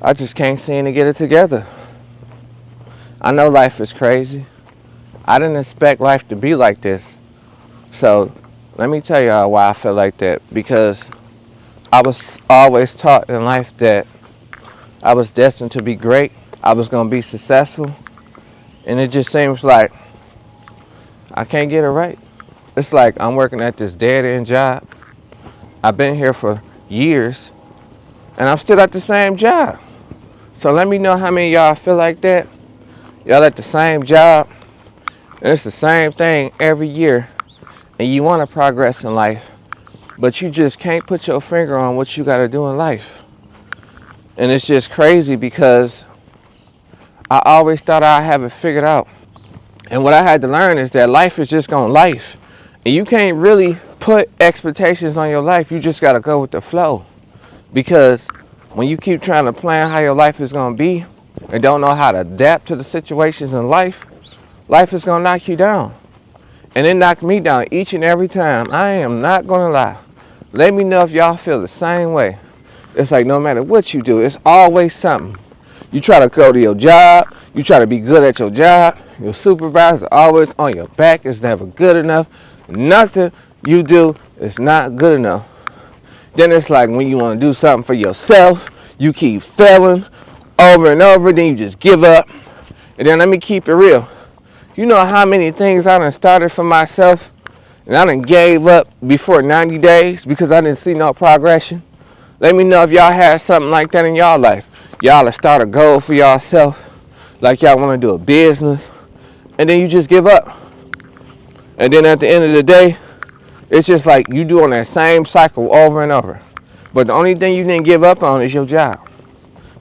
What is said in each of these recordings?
I just can't seem to get it together. I know life is crazy. I didn't expect life to be like this. So let me tell y'all why I feel like that. Because I was always taught in life that I was destined to be great. I was going to be successful. And it just seems like I can't get it right. It's like I'm working at this dead-end job. I've been here for years, and I'm still at the same job. So let me know how many of y'all feel like that. Y'all at the same job, and it's the same thing every year, and you want to progress in life, but you just can't put your finger on what you got to do in life. And it's just crazy because I always thought I'd have it figured out. And what I had to learn is that life is just gonna life. And you can't really put expectations on your life. You just gotta go with the flow. Because when you keep trying to plan how your life is gonna be and don't know how to adapt to the situations in life, life is gonna knock you down. And it knocked me down each and every time. I am not gonna lie. Let me know if y'all feel the same way. It's like no matter what you do, it's always something. You try to go to your job, you try to be good at your job, your supervisor always on your back, it's never good enough. Nothing you do is not good enough. Then it's like when you want to do something for yourself, you keep failing over and over, then you just give up. And then let me keep it real. You know how many things I done started for myself and I done gave up before 90 days because I didn't see no progression? Let me know if y'all had something like that in y'all life. Y'all to start a goal for yourself, like y'all want to do a business, and then you just give up. And then at the end of the day, it's just like you doing that same cycle over and over. But the only thing you didn't give up on is your job,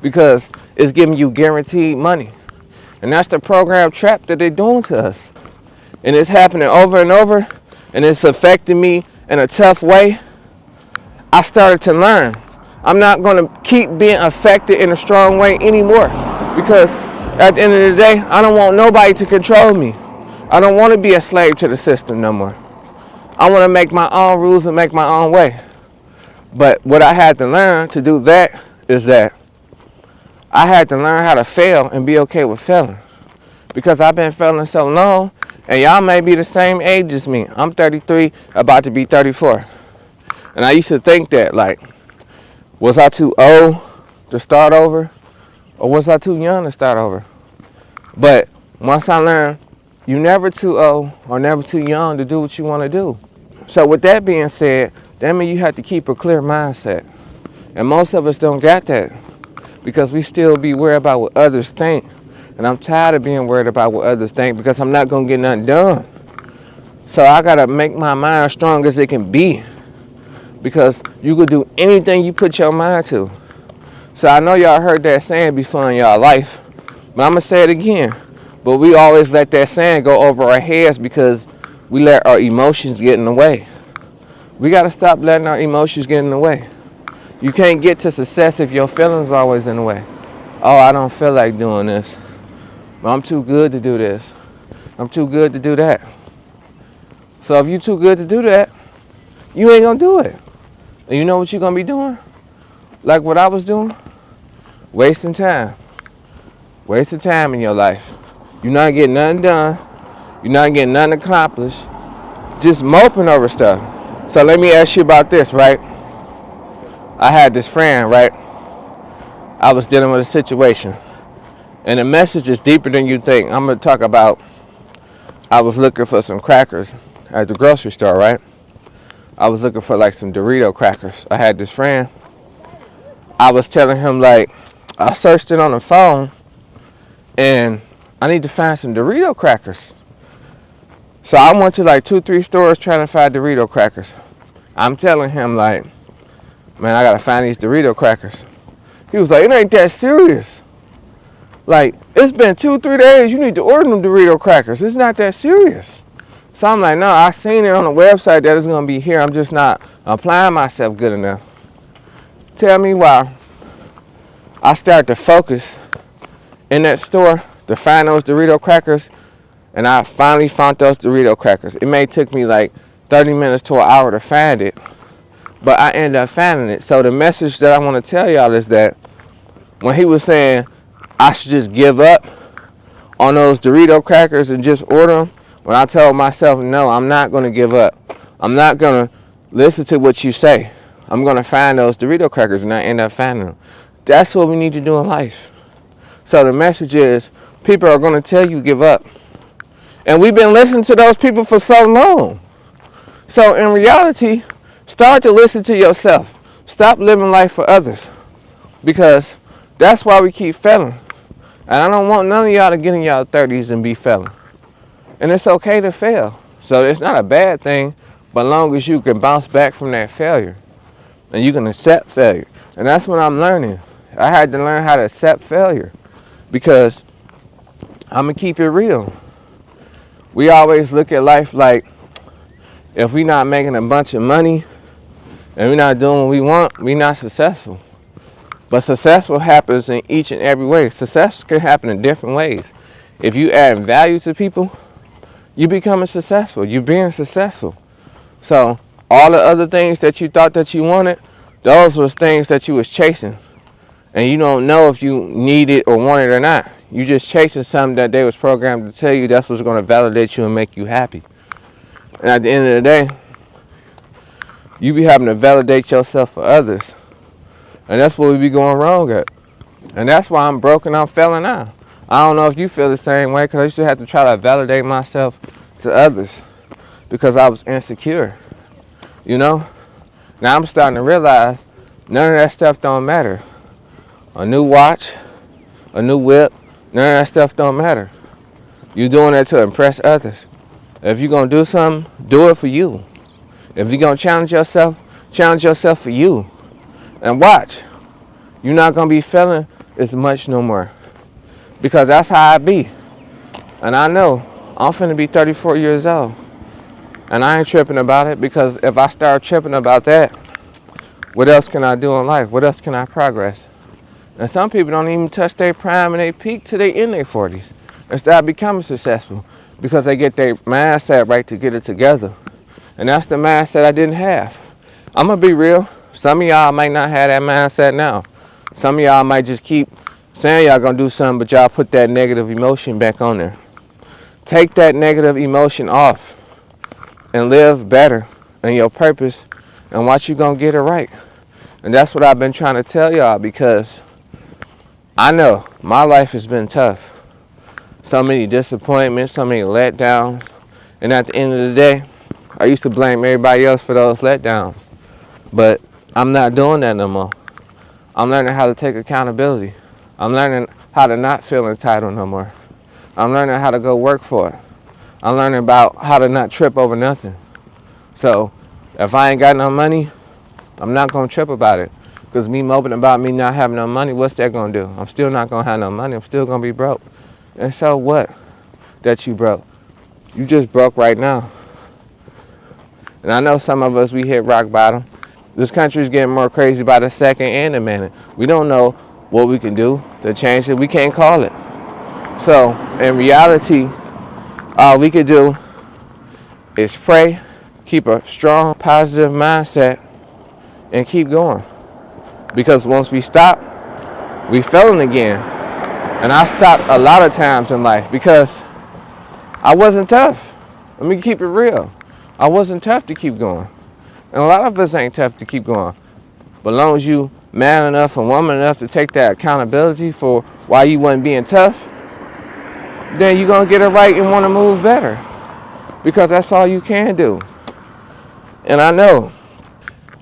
because it's giving you guaranteed money. And that's the program trap that they're doing to us. And it's happening over and over, and it's affecting me in a tough way. I started to learn. I'm not going to keep being affected in a strong way anymore, because at the end of the day, I don't want nobody to control me. I don't want to be a slave to the system no more. I want to make my own rules and make my own way. But what I had to learn to do that is that I had to learn how to fail and be okay with failing, because I've been failing so long, and y'all may be the same age as me. I'm 33, about to be 34. And I used to think that, like, was I too old to start over, or was I too young to start over? But once I learned, you're never too old or never too young to do what you want to do. So with that being said, that means you have to keep a clear mindset. And most of us don't got that, because we still be worried about what others think. And I'm tired of being worried about what others think, because I'm not going to get nothing done. So I got to make my mind strong as it can be, because you could do anything you put your mind to. So I know y'all heard that saying before in y'all life, but I'm going to say it again. But we always let that saying go over our heads because we let our emotions get in the way. We got to stop letting our emotions get in the way. You can't get to success if your feelings are always in the way. Oh, I don't feel like doing this. But I'm too good to do this. I'm too good to do that. So if you're too good to do that, you ain't going to do it. And you know what you're going to be doing? Like what I was doing? Wasting time. Wasting time in your life. You're not getting nothing done. You're not getting nothing accomplished. Just moping over stuff. So let me ask you about this, right? I had this friend, right? I was dealing with a situation. And the message is deeper than you think. I'm going to talk about, I was looking for some crackers at the grocery store, right? I was looking for like some Dorito crackers. I had this friend. I was telling him, like, I searched it on the phone and I need to find some Dorito crackers. So I went to like 2-3 stores trying to find Dorito crackers. I'm telling him, like, man, I gotta find these Dorito crackers. He was like, it ain't that serious. Like, it's been 2-3 days. You need to order them Dorito crackers. It's not that serious. So I'm like, no, I seen it on the website that it's gonna be here. I'm just not applying myself good enough. Tell me why I started to focus in that store to find those Dorito crackers, and I finally found those Dorito crackers. It may took me like 30 minutes to an hour to find it, but I ended up finding it. So the message that I want to tell y'all is that when he was saying I should just give up on those Dorito crackers and just order them, when I told myself, no, I'm not going to give up. I'm not going to listen to what you say. I'm going to find those Dorito crackers, and I end up finding them. That's what we need to do in life. So the message is, people are going to tell you give up. And we've been listening to those people for so long. So in reality, start to listen to yourself. Stop living life for others. Because that's why we keep failing. And I don't want none of y'all to get in y'all 30s and be failing. And it's okay to fail. So it's not a bad thing, but as long as you can bounce back from that failure. And you can accept failure. And that's what I'm learning. I had to learn how to accept failure. Because I'm going to keep it real. We always look at life like, if we're not making a bunch of money and we're not doing what we want, we're not successful. But successful happens in each and every way. Success can happen in different ways. If you add value to people, you becoming successful. You're being successful. So all the other things that you thought that you wanted, those was things that you was chasing. And you don't know if you need it or want it or not. You just chasing something that they was programmed to tell you that's what's going to validate you and make you happy. And at the end of the day, you be having to validate yourself for others. And that's what we be going wrong at. And that's why I'm broke and I'm failing now. I don't know if you feel the same way, because I used to have to try to validate myself to others because I was insecure. You know? Now I'm starting to realize none of that stuff don't matter. A new watch, a new whip, none of that stuff don't matter. You're doing that to impress others. If you're going to do something, do it for you. If you're going to challenge yourself for you. And watch, you're not going to be feeling as much no more. Because that's how I be. And I know I'm finna be 34 years old. And I ain't tripping about it, because if I start tripping about that, what else can I do in life? What else can I progress? And some people don't even touch their prime and their peak till they in their 40s and start becoming successful, because they get their mindset right to get it together. And that's the mindset I didn't have. I'm going to be real. Some of y'all might not have that mindset now. Some of y'all might just keep saying y'all going to do something, but y'all put that negative emotion back on there. Take that negative emotion off and live better in your purpose, and watch you going to get it right. And that's what I've been trying to tell y'all, because I know my life has been tough. So many disappointments, so many letdowns. And at the end of the day, I used to blame everybody else for those letdowns. But I'm not doing that no more. I'm learning how to take accountability. I'm learning how to not feel entitled no more. I'm learning how to go work for it. I'm learning about how to not trip over nothing. So if I ain't got no money, I'm not going to trip about it. Because me moping about me not having no money, what's that going to do? I'm still not going to have no money. I'm still going to be broke. And so what that you broke? You just broke right now. And I know some of us, we hit rock bottom. This country's getting more crazy by the second and the minute. We don't know what we can do to change it. We can't call it. So in reality, all we could do is pray, keep a strong, positive mindset, and keep going. Because once we stop, we failing again. And I stopped a lot of times in life because I wasn't tough. Let me keep it real. I wasn't tough to keep going. And a lot of us ain't tough to keep going. But as long as you man enough and woman enough to take that accountability for why you wasn't being tough, then you're going to get it right and want to move better. Because that's all you can do. And I know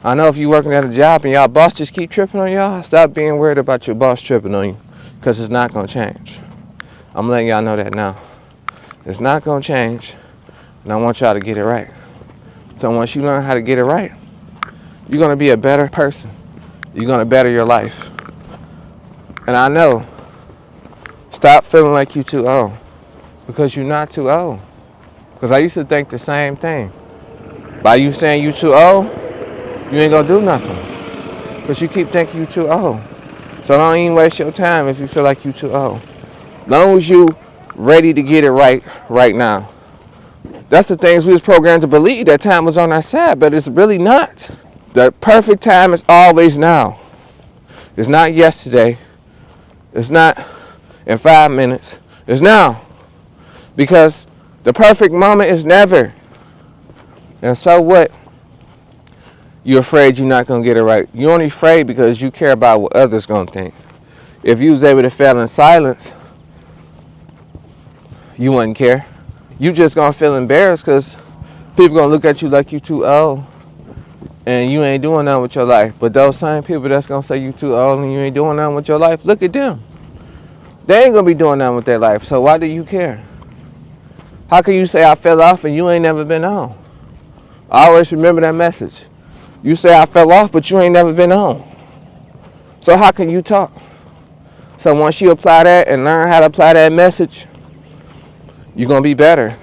if you're working at a job and y'all boss just keep tripping on y'all, stop being worried about your boss tripping on you, because it's not going to change. I'm letting y'all know that now. It's not going to change, and I want y'all to get it right. So once you learn how to get it right, you're going to be a better person. You're going to better your life. And I know, stop feeling like you're too old, because you're not too old. Because I used to think the same thing. By you saying you're too old, you ain't gonna do nothing. Because you keep thinking you're too old. So don't even waste your time if you feel like you're too old. As long as you ready to get it right now. That's the things we was programmed to believe, that time was on our side, but it's really not. The perfect time is always now. It's not yesterday. It's not in 5 minutes. It's now. Because the perfect moment is never. And so what? You're afraid you're not going to get it right. You're only afraid because you care about what others going to think. If you was able to fail in silence, you wouldn't care. You just going to feel embarrassed because people going to look at you like you too old and you ain't doing nothing with your life. But those same people that's going to say you too old and you ain't doing nothing with your life, look at them. They ain't going to be doing nothing with their life. So why do you care? How can you say I fell off and you ain't never been on? I always remember that message. You say I fell off, but you ain't never been on. So how can you talk? So once you apply that and learn how to apply that message, you're going to be better.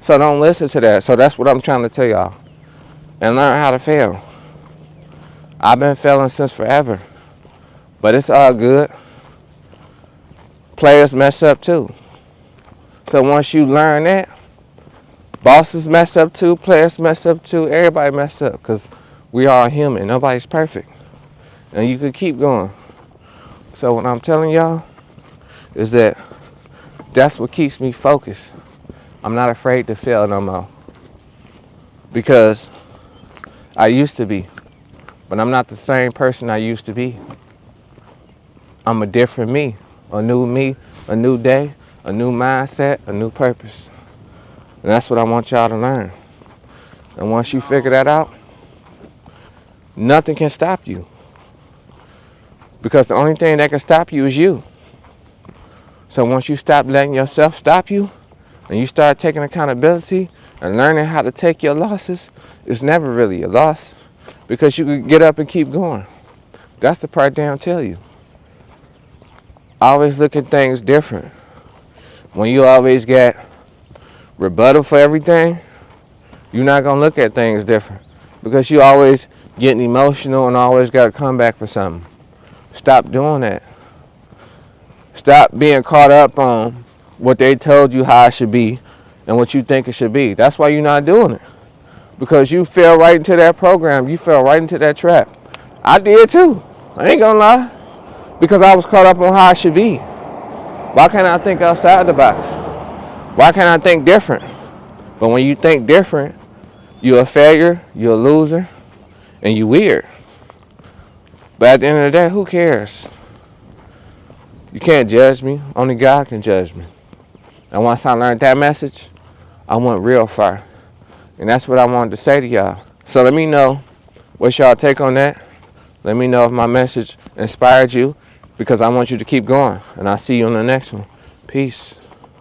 So don't listen to that. So that's what I'm trying to tell y'all. And learn how to fail. I've been failing since forever. But it's all good. Players mess up too. So once you learn that, bosses mess up too, players mess up too, everybody mess up because we are human. Nobody's perfect. And you could keep going. So what I'm telling y'all is that that's what keeps me focused. I'm not afraid to fail no more. Because I used to be. But I'm not the same person I used to be. I'm a different me, a new day, a new mindset, a new purpose. And that's what I want y'all to learn. And once you figure that out, nothing can stop you. Because the only thing that can stop you is you. So once you stop letting yourself stop you, and you start taking accountability and learning how to take your losses, it's never really a loss. Because you can get up and keep going. That's the part they don't tell you. Always look at things different. When you always get rebuttal for everything, you're not going to look at things different. Because you always getting emotional and always got to come back for something. Stop doing that. Stop being caught up on what they told you how it should be and what you think it should be. That's why you're not doing it. Because you fell right into that program. You fell right into that trap. I did too. I ain't gonna lie. Because I was caught up on how it should be. Why can't I think outside the box? Why can't I think different? But when you think different, you're a failure, you're a loser, and you're weird. But at the end of the day, who cares? You can't judge me. Only God can judge me. And once I learned that message, I went real far. And that's what I wanted to say to y'all. So let me know what's y'all take on that. Let me know if my message inspired you, because I want you to keep going. And I'll see you on the next one. Peace.